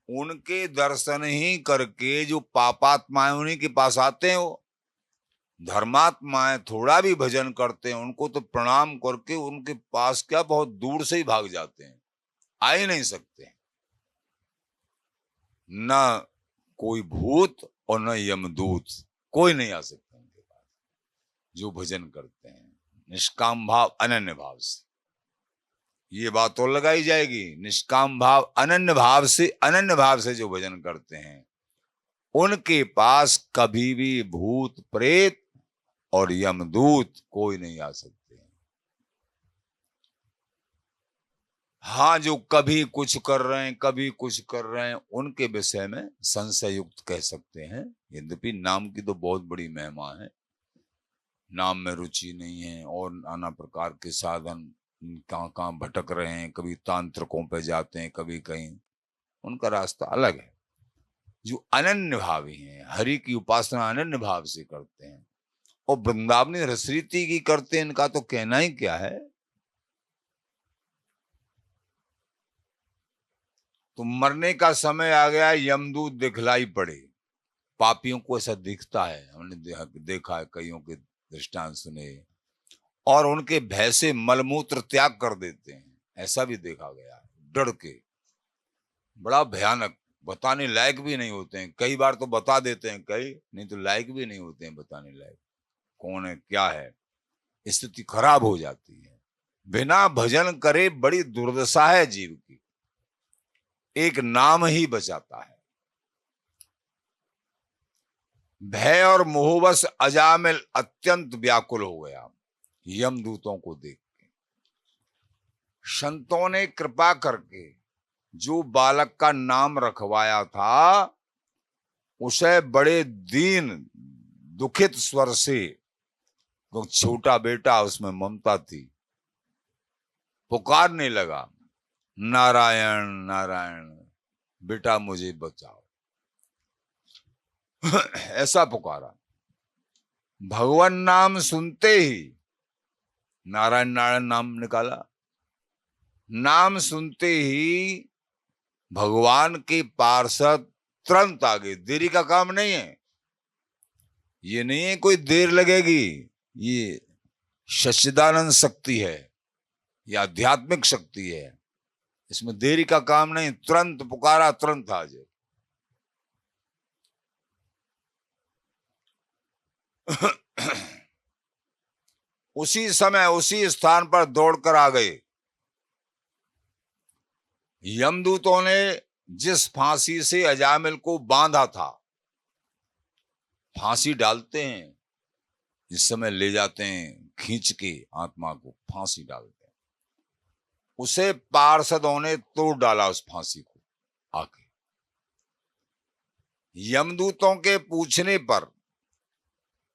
उनके दर्शन ही करके जो पापात्माएं उन्हीं के पास आते हैं, वो धर्मात्माएं थोड़ा भी भजन करते हैं, उनको तो प्रणाम करके उनके पास क्या बहुत दूर से ही भाग जाते हैं, आ ही नहीं सकते। न कोई भूत और न यमदूत, कोई नहीं आ सकता उनके पास जो भजन करते हैं। निष्काम भाव अनन्य भाव से, ये बात तो लगाई जाएगी। निष्काम भाव अनन्य भाव से जो भजन करते हैं उनके पास कभी भी भूत प्रेत और यमदूत कोई नहीं आ सकते। हाँ, जो कभी कुछ कर रहे हैं कभी कुछ कर रहे हैं उनके विषय में संशय युक्त कह सकते हैं। यद्यपि नाम की तो बहुत बड़ी महिमा है, नाम में रुचि नहीं है और नाना प्रकार के साधन कहाँ कहाँ भटक रहे हैं, कभी तांत्रिकों पे जाते हैं कभी कहीं, उनका रास्ता अलग है। जो अनन्य भावी हैं, हरि की उपासना अनन्य भाव से करते हैं और वृंदावनी रसरीति की करते हैं, इनका तो कहना ही क्या है। तो मरने का समय आ गया, यमदूत दिखलाई पड़े। पापियों को ऐसा दिखता है, हमने देखा है, कईयों के दृष्टांत सुने, और उनके भय से मलमूत्र त्याग कर देते हैं, ऐसा भी देखा गया है। डर के, बड़ा भयानक, बताने लायक भी नहीं होते हैं। कई बार तो बता देते हैं, कई नहीं तो लायक भी नहीं होते हैं बताने लायक, कौन है क्या है। स्थिति खराब हो जाती है। बिना भजन करे बड़ी दुर्दशा है जीव की, एक नाम ही बचाता है। भय और मोहवश अजामिल अत्यंत व्याकुल हो गया यमदूतों को देख के। संतों ने कृपा करके जो बालक का नाम रखवाया था उसे बड़े दीन दुखित स्वर से, तो छोटा बेटा उसमें ममता थी, पुकारने लगा, नारायण नारायण बेटा मुझे बचाओ। ऐसा पुकारा। भगवान नाम सुनते ही नारायण नारायण नाम निकाला। नाम सुनते ही भगवान के पार्षद तुरंत आ गए। देरी का काम नहीं है, ये नहीं है कोई देर लगेगी, ये सच्चिदानंद शक्ति है, ये आध्यात्मिक शक्ति है, इसमें देरी का काम नहीं। तुरंत पुकारा, तुरंत हाजिर। उसी समय उसी स्थान पर दौड़कर आ गए। यमदूतों ने जिस फांसी से अजामिल को बांधा था, फांसी डालते हैं जिस समय ले जाते हैं, खींच के आत्मा को फांसी डालते हैं, उसे पार्षदों ने तोड़ डाला उस फांसी को आके। यमदूतों के पूछने पर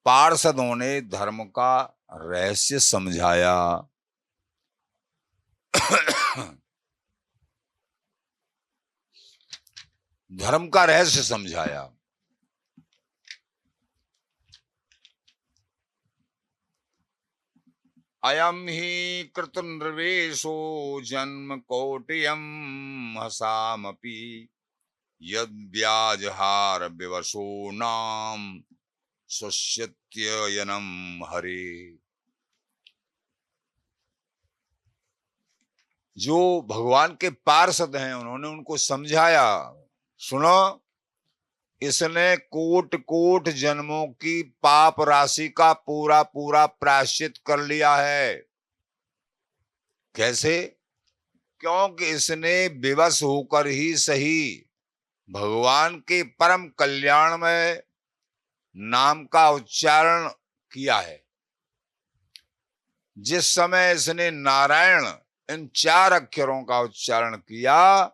पार्षदों ने धर्म का रहस्य समझाया। धर्म का रहस्य समझाया। अयम ही कृतनिर्वेशो जन्म कोटियम हसामपि यद व्याजहार विवशो नाम स्वस्यत्ययनम हरे। जो भगवान के पार्षद हैं उन्होंने उनको समझाया, सुनो, इसने कोट कोट जन्मों की पाप राशि का पूरा पूरा प्रायश्चित कर लिया है। कैसे? क्योंकि इसने विवश होकर ही सही भगवान के परम कल्याण में नाम का उच्चारण किया है। जिस समय इसने नारायण इन 4 अक्षरों का उच्चारण किया,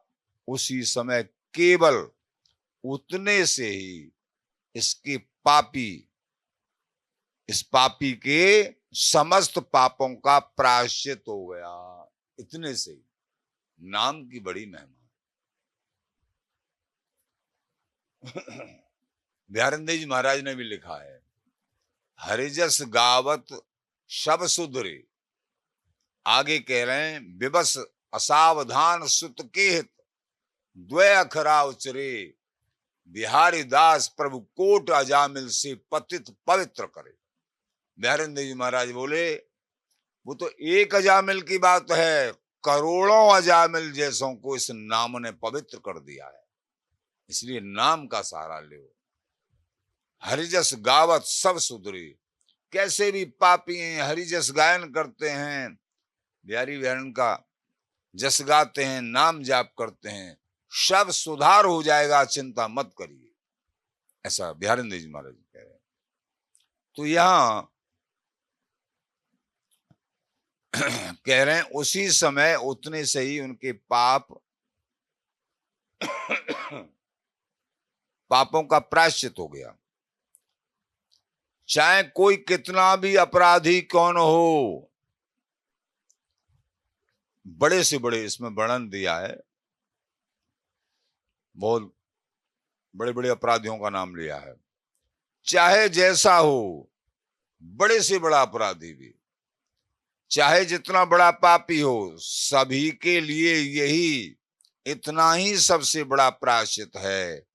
उसी समय केवल उतने से ही इसके इस पापी के समस्त पापों का प्रायश्चित हो गया। इतने से ही नाम की बड़ी महिमा। बिहारंदेव जी महाराज ने भी लिखा है, हरिजस गावत सब सुधरे। आगे कह रहे हैं, विवश असावधान सुत के हित द्वय अखरा उचरे, बिहारी दास प्रभु कोट अजामिल से पतित पवित्र करे। बिहारंदेव जी महाराज बोले, वो तो एक अजामिल की बात है, करोड़ों अजामिल जैसों को इस नाम ने पवित्र कर दिया है। इसलिए नाम का सहारा लो। हरिजस गावत सब सुधरे, कैसे भी पापी हैं, हरि जस गायन करते हैं, बिहारी विहरण का जस गाते हैं, नाम जाप करते हैं, सब सुधार हो जाएगा, चिंता मत करिए। ऐसा बिहारिंद्र जी महाराज कह रहे हैं। तो यहां कह रहे हैं उसी समय उतने से ही उनके पापों का प्रायश्चित हो गया। चाहे कोई कितना भी अपराधी कौन हो, बड़े से बड़े इसमें वर्णन दिया है, बहुत बड़े बड़े अपराधियों का नाम लिया है। चाहे जैसा हो, बड़े से बड़ा अपराधी भी, चाहे जितना बड़ा पापी हो, सभी के लिए यही इतना ही सबसे बड़ा प्रायश्चित है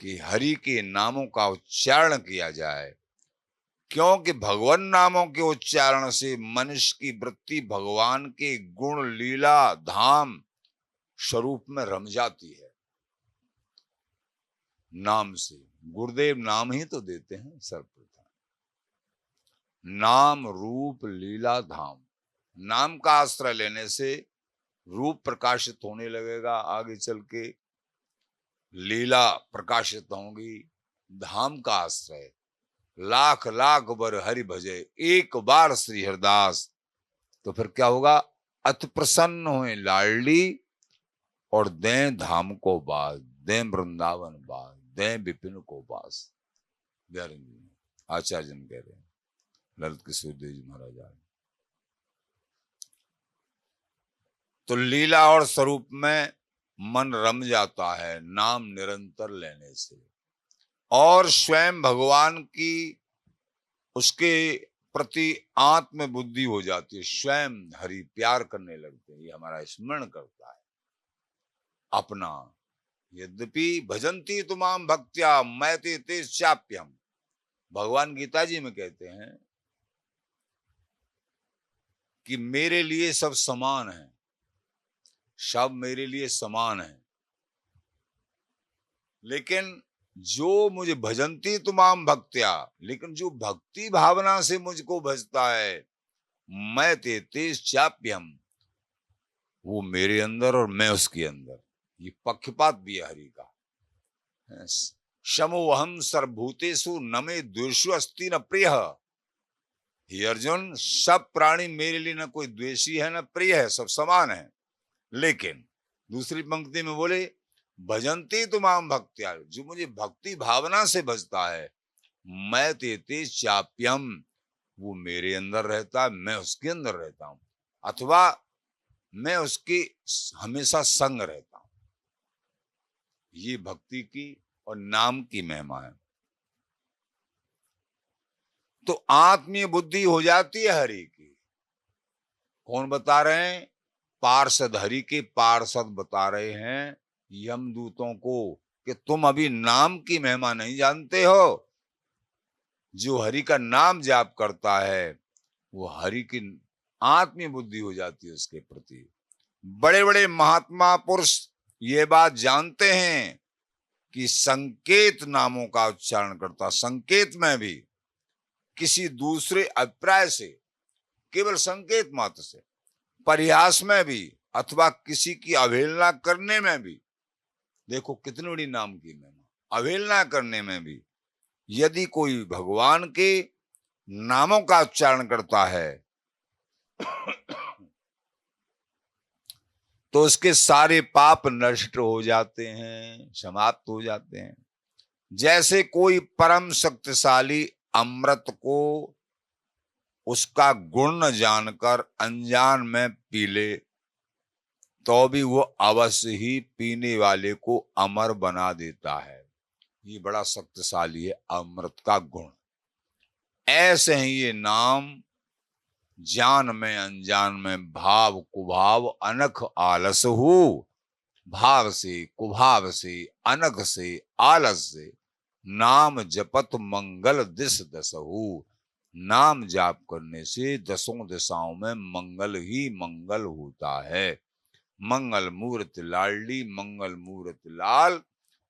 कि हरि के नामों का उच्चारण किया जाए। क्योंकि भगवान नामों के उच्चारण से मनुष्य की वृत्ति भगवान के गुण, लीला, धाम स्वरूप में रम जाती है। नाम से गुरुदेव नाम ही तो देते हैं सर्वप्रथम, नाम रूप लीला धाम। नाम का आश्रय लेने से रूप प्रकाशित होने लगेगा, आगे चल के लीला प्रकाशित होंगी। धाम का आश्रय, लाख लाख बर हरि भजे एक बार श्री हरिदास, तो फिर क्या होगा? अति प्रसन्न हुए लाडली और दें धाम को बास, दें वृंदावन बास, दें विपिन को बास। आचार्य जन कह रहे हैं, ललित किशोर देव जी महाराज। तो लीला और स्वरूप में मन रम जाता है नाम निरंतर लेने से, और स्वयं भगवान की उसके प्रति आत्म बुद्धि हो जाती है। स्वयं हरि प्यार करने लगते हैं, ये हमारा स्मरण करता है अपना। यद्यपि भजंती तुमाम भक्त्या मैते ते चाप्यम, भगवान गीता जी में कहते हैं कि मेरे लिए सब समान है, सब मेरे लिए समान है, लेकिन जो मुझे भजंती तुमाम भक्त्या, लेकिन जो भक्ति भावना से मुझको भजता है, मैं ते चाप्यम, वो मेरे अंदर और मैं उसके अंदर। ये पक्षपात भी है हरि का। समोहम सर्वभूतेषु न मे द्वेषो अस्ति न प्रिय। हे अर्जुन, सब प्राणी मेरे लिए न कोई द्वेषी है न प्रिय है, सब समान है। लेकिन दूसरी पंक्ति में बोले भजंती तुमाम भक्त्या, जो मुझे भक्ति भावना से भजता है, मैं ते चाप्यम, वो मेरे अंदर रहता है, मैं उसके अंदर रहता हूं, अथवा मैं उसकी हमेशा संग रहता हूं। ये भक्ति की और नाम की महिमा है। तो आत्मीय बुद्धि हो जाती है हरि की। कौन बता रहे हैं? पार्षद, हरि के पार्षद बता रहे हैं यमदूतों को कि तुम अभी नाम की महिमा नहीं जानते हो। जो हरि का नाम जाप करता है वो हरि की आत्मीय बुद्धि हो जाती है उसके प्रति। बड़े बड़े महात्मा पुरुष ये बात जानते हैं कि संकेत नामों का उच्चारण करता, संकेत में भी किसी दूसरे अभिप्राय से, केवल संकेत मात्र से, परिहास में भी अथवा किसी की अवहेलना करने में भी, देखो कितनी बड़ी नाम की महिमा, अवहेलना करने में भी यदि कोई भगवान के नामों का उच्चारण करता है तो उसके सारे पाप नष्ट हो जाते हैं, समाप्त हो जाते हैं। जैसे कोई परम शक्तिशाली अमृत को उसका गुण न जानकर अनजान में पी ले, तो भी वो अवश्य ही पीने वाले को अमर बना देता है। ये बड़ा शक्तिशाली है अमृत का गुण। ऐसे ही ये नाम जान में अनजान में भाव कुभाव अनख आलस हो, भाव से कुभाव से अनख से आलस से नाम जपत मंगल दिस दस हो। नाम जाप करने से दसों दिशाओं में मंगल ही मंगल होता है। मंगल मूर्त लाडली, मंगल मूर्त लाल,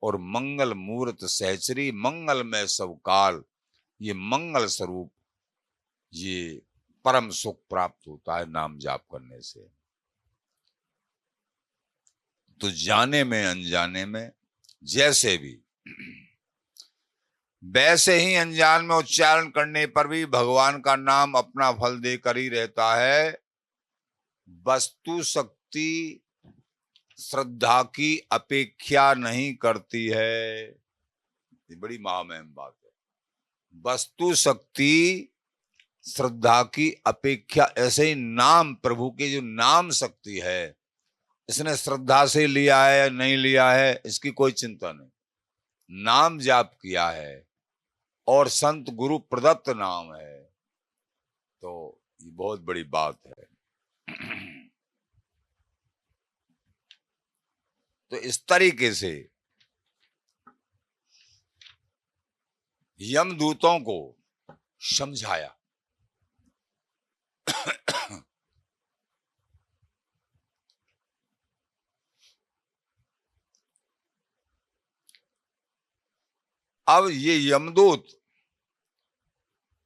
और मंगल मूर्त सहचरी, मंगल में सब काल। ये मंगल स्वरूप, ये परम सुख प्राप्त होता है नाम जाप करने से। तो जाने में अनजाने में जैसे भी, वैसे ही अनजान में उच्चारण करने पर भी भगवान का नाम अपना फल देकर ही रहता है। वस्तु शक्ति श्रद्धा की अपेक्षा नहीं करती है। ये बड़ी महामहिम बात है। वस्तु शक्ति श्रद्धा की अपेक्षा, ऐसे ही नाम, प्रभु के जो नाम शक्ति है, इसने श्रद्धा से लिया है या नहीं लिया है इसकी कोई चिंता नहीं। नाम जाप किया है और संत गुरु प्रदत्त नाम है, तो ये बहुत बड़ी बात है। तो इस तरीके से यमदूतों को समझाया। अब ये यमदूत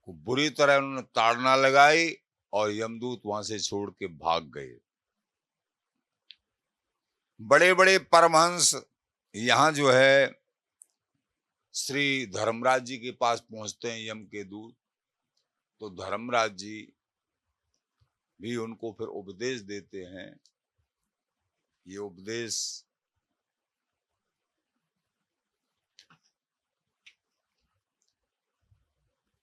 को बुरी तरह उन्होंने ताड़ना लगाई और यमदूत वहां से छोड़ के भाग गए। बड़े बड़े परमहंस यहां जो है श्री धर्मराज जी के पास पहुंचते हैं यम के दूत, तो धर्मराज जी भी उनको फिर उपदेश देते हैं। ये उपदेश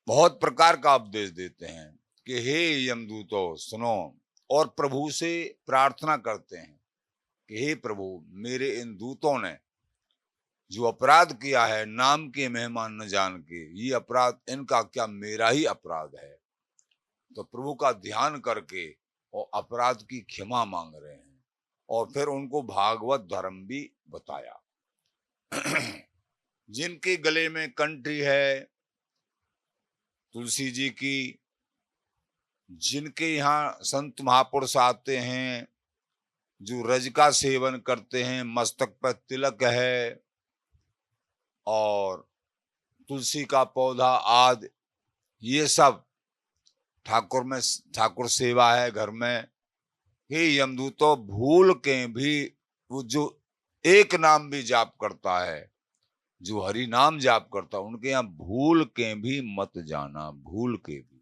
बहुत प्रकार का उपदेश देते हैं कि हे यमदूतों सुनो, और प्रभु से प्रार्थना करते हैं कि हे प्रभु, मेरे इन दूतों ने जो अपराध किया है नाम के मेहमान न जान के, ये अपराध इनका क्या मेरा ही अपराध है? तो प्रभु का ध्यान करके और अपराध की क्षमा मांग रहे हैं, और फिर उनको भागवत धर्म भी बताया। जिनके गले में कंठी है तुलसी जी की, जिनके यहाँ संत महापुरुष आते हैं, जो रज का सेवन करते हैं, मस्तक पर तिलक है और तुलसी का पौधा आदि, ये सब ठाकुर सेवा है घर में। हे यमदूतों, भूल के भी वो जो एक नाम भी जाप करता है, जो हरि नाम जाप करता है, उनके यहाँ भूल के भी मत जाना, भूल के भी।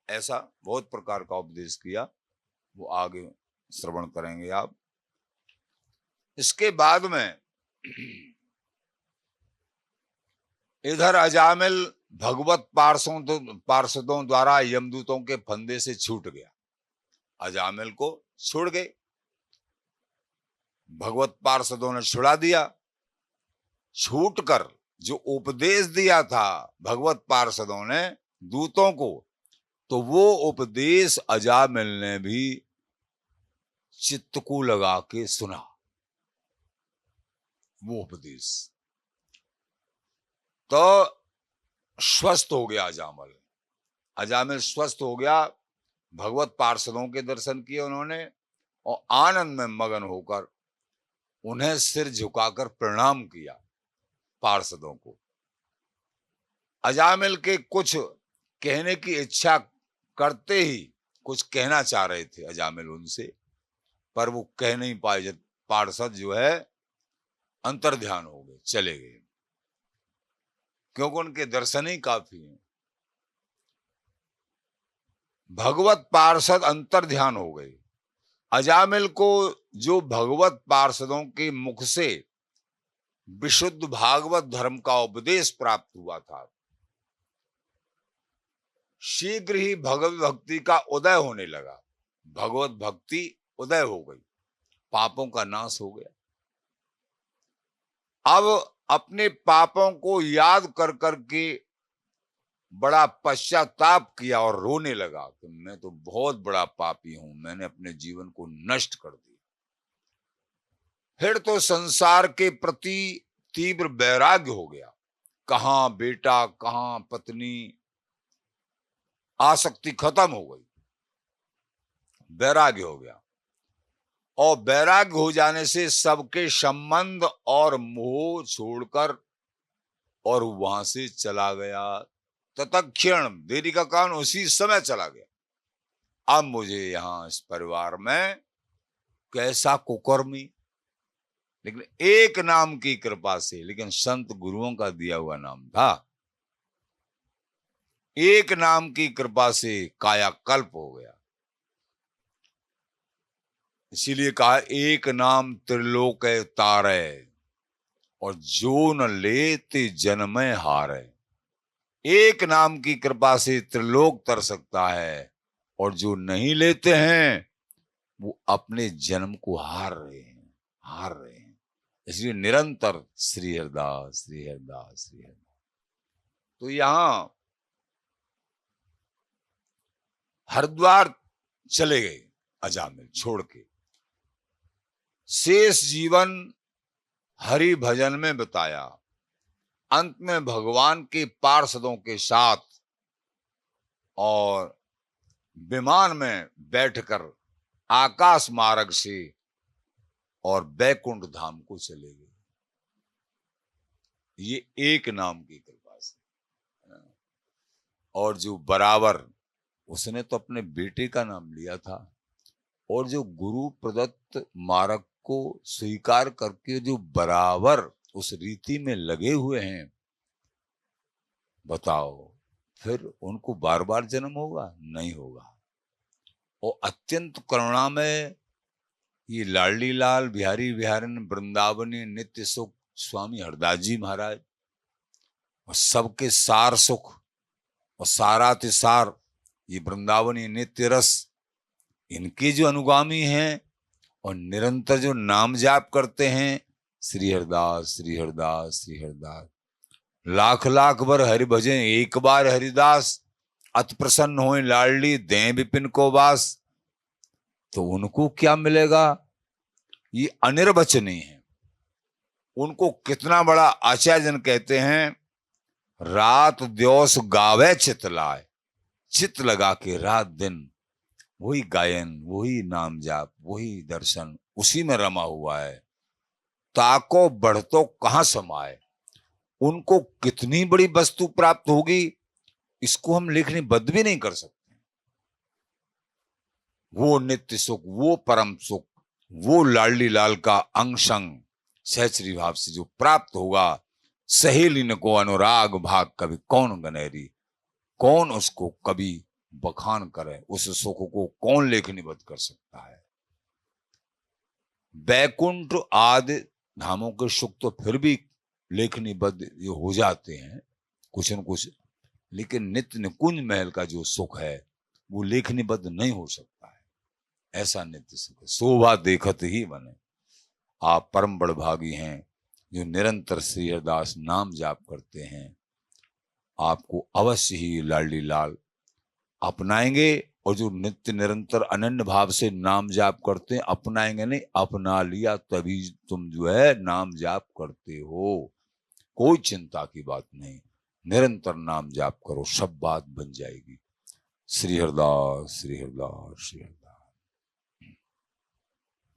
ऐसा बहुत प्रकार का उपदेश किया, वो आगे श्रवण करेंगे आप। इसके बाद में इधर अजामिल भगवत पार्षदों द्वारा यमदूतों के फंदे से छूट गया। अजामिल को छोड़ गए, भगवत पार्षदों ने छुड़ा दिया। छूटकर जो उपदेश दिया था भगवत पार्षदों ने दूतों को, तो वो उपदेश अजामिल ने भी चित्त को लगा के सुना। वो उपदेश तो स्वस्थ हो गया अजामिल। अजामिल स्वस्थ हो गया, भगवत पार्षदों के दर्शन किए उन्होंने और आनंद में मगन होकर उन्हें सिर झुकाकर प्रणाम किया पार्षदों को। अजामिल के कुछ कहने की इच्छा करते ही कुछ कहना चाह रहे थे अजामिल उनसे, पर वो कह नहीं पाए। जब पार्षद जो है अंतर्ध्यान हो गए, चले गए, क्योंकि उनके दर्शन ही काफी हैं। भगवत पार्षद अंतर्ध्यान हो गए। अजामिल को जो भगवत पार्षदों के मुख से विशुद्ध भागवत धर्म का उपदेश प्राप्त हुआ था, शीघ्र ही भगवत भक्ति का उदय होने लगा। भगवत भक्ति उदय हो गई, पापों का नाश हो गया। अब अपने पापों को याद कर करके बड़ा पश्चाताप किया और रोने लगा कि मैं तो बहुत बड़ा पापी हूं, मैंने अपने जीवन को नष्ट कर दिया। फिर तो संसार के प्रति तीव्र वैराग्य हो गया। कहां बेटा, कहां पत्नी, आसक्ति खत्म हो गई, वैराग्य हो गया। और वैराग्य हो जाने से सबके संबंध और मोह छोड़कर और वहां से चला गया तत्क्षण, देरी का कारण उसी समय चला गया। अब मुझे यहां इस परिवार में कैसा कुकर्मी, लेकिन एक नाम की कृपा से, लेकिन संत गुरुओं का दिया हुआ नाम था, एक नाम की कृपा से कायाकल्प हो गया। इसीलिए कहा एक नाम त्रिलोक तारे, और जो न लेते जन्मे हारे। एक नाम की कृपा से त्रिलोक तर सकता है, और जो नहीं लेते हैं वो अपने जन्म को हार रहे हैं, हार रहे हैं। इसलिए निरंतर श्री हरिदास, श्री हरिदास, श्री हरिदास। तो यहां हरिद्वार चले गए अजामिल छोड़ के, शेष जीवन हरि भजन में बिताया। अंत में भगवान के पार्षदों के साथ और विमान में बैठकर आकाश मार्ग से और बैकुंठ धाम को चले गए। ये एक नाम की कृपा से। और जो बराबर, उसने तो अपने बेटे का नाम लिया था, और जो गुरु प्रदत्त मार्ग को स्वीकार करके जो बराबर उस रीति में लगे हुए हैं, बताओ फिर उनको बार बार जन्म होगा? नहीं होगा। और अत्यंत करुणा में ये लाडली लाल बिहारी बिहारन वृंदावनी नित्य सुख स्वामी हरदास जी महाराज, और सबके सार सुख और सारातिसार ये वृंदावनी नित्य रस, इनके जो अनुगामी हैं और निरंतर जो नाम जाप करते हैं, श्री हरिदास, श्री हरिदास, श्री हरिदास, लाख लाख बार हरि भजन एक बार हरिदास, अति प्रसन्न होए लाडली दें विपिन को वास। तो उनको क्या मिलेगा? ये अनिर्वचनीय है। उनको कितना बड़ा आचार्य जन कहते हैं, रात दिवस गावे चित लाए, चित लगा के रात दिन वही गायन, वही नाम जाप, वही दर्शन, उसी में रमा हुआ है। ताको बढ़तो कहां समाए। उनको कितनी बड़ी वस्तु प्राप्त होगी, इसको हम लिखने बद्ध भी नहीं कर सकते। वो नित्य सुख, वो परम सुख, वो लाडली लाल का अंग संग सहचरी भाव से जो प्राप्त होगा, सहेली न को अनुराग भाग कभी कौन गनेरी, कौन उसको कभी बखान करे, उस सुख को कौन लेखनीबद्ध कर सकता है। बैकुंठ आदि धामों के सुख तो फिर भी लेखनीबद्ध ये हो जाते हैं कुछ न कुछ, लेकिन नित्य निकुंज महल का जो सुख है वो लेखनीबद्ध नहीं हो सकता है। ऐसा नित्य सुख है, शोभा देखत ही बने। आप परम बड़भागी हैं जो निरंतर श्री हरिदास नाम जाप करते हैं। आपको अवश्य ही लाडली लाल अपनाएंगे, और जो नित्य निरंतर अनन्य भाव से नाम जाप करते हैं, अपनाएंगे नहीं, अपना लिया तभी तुम जो है नाम जाप करते हो। कोई चिंता की बात नहीं, निरंतर नाम जाप करो, सब बात बन जाएगी। श्री हरिदास, श्री हरिदास, श्री हरिदास।